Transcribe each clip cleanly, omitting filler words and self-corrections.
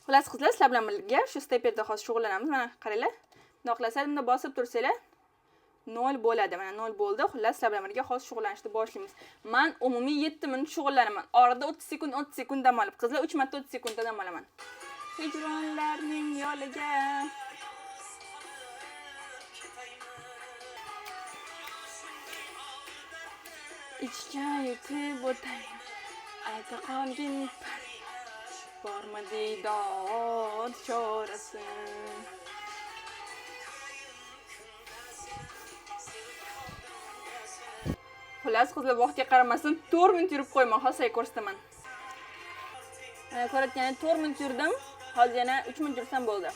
Xullas qizlar, sizlar bilan birga shu steperda hozir shug'ullanamiz. Mana qaranglar. Bunday qilasizlar, bunda bosib tursanglar 0 bo'ladi. Mana 0 bo'ldi. Xullas sizlar bilan birga hozir shug'ullanishni boshlaymiz. Men umumiy 7 minut shug'ullanaman. Orada 30 sekund dam olib. Qizlar 3 marta 30 sekundda dam olaman. Hijronlarning yo'liga ichga yetib o'tay. Ayta qolgin bormadi dod chorasi. Xullas qizlar, vaqtga qaramasdan 4 minut yurib qo'yman, hozir ko'rsataman. Ko'rayotganingiz 4 minut yurdim. Hozir yana 3 minut yursam bo'ldi.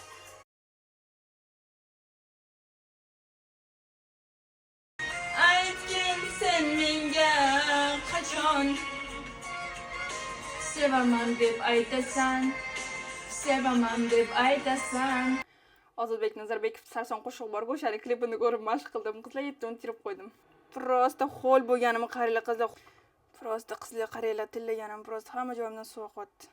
Aytgin sen menga qachon sevaman deb aytasan, sevaman deb aytasan. Ozodbek Nazarbekov sarson qo'shiq bor, o'shani klipini ko'rib mashq qildim. Qizlar 7 minut yurib qo'ydim. Prosta ho'l bo'lganimni qaranglar qizlar. Prosta qizlar qaranglar, tillaganim prosta hamma joyimdan suv oqyapti.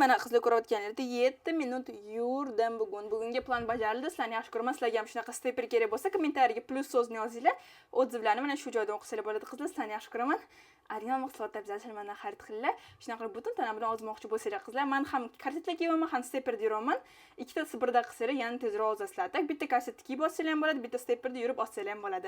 Mana qizlar ko'rayotganingizda 7 minut yurdim bugun. Bugungi plan bajarildi. Sizlarni yaxshi ko'raman. Sizlarga ham shunaqa steper kerak bo'lsa, kommentariyaga plus so'zni yozinglar. Odzivlarni mana shu joydan o'qisanglar bo'ladi. Qizlar, sizlarni yaxshi ko'raman. Arigan mahsulotlar bizlar mendan xarid qilinglar. Shunaqa qilib butun tana bilan ozmoqchi bo'lsanglar qizlar, men ham korsetlar kiyvaman, ham steperda yuraman. Ikkitasi birda qilsanglar, yana tezroq ozasizlar. Bitta korset kiyib olsanglar ham bo'ladi, bitta steperda yurib olsanglar ham bo'ladi.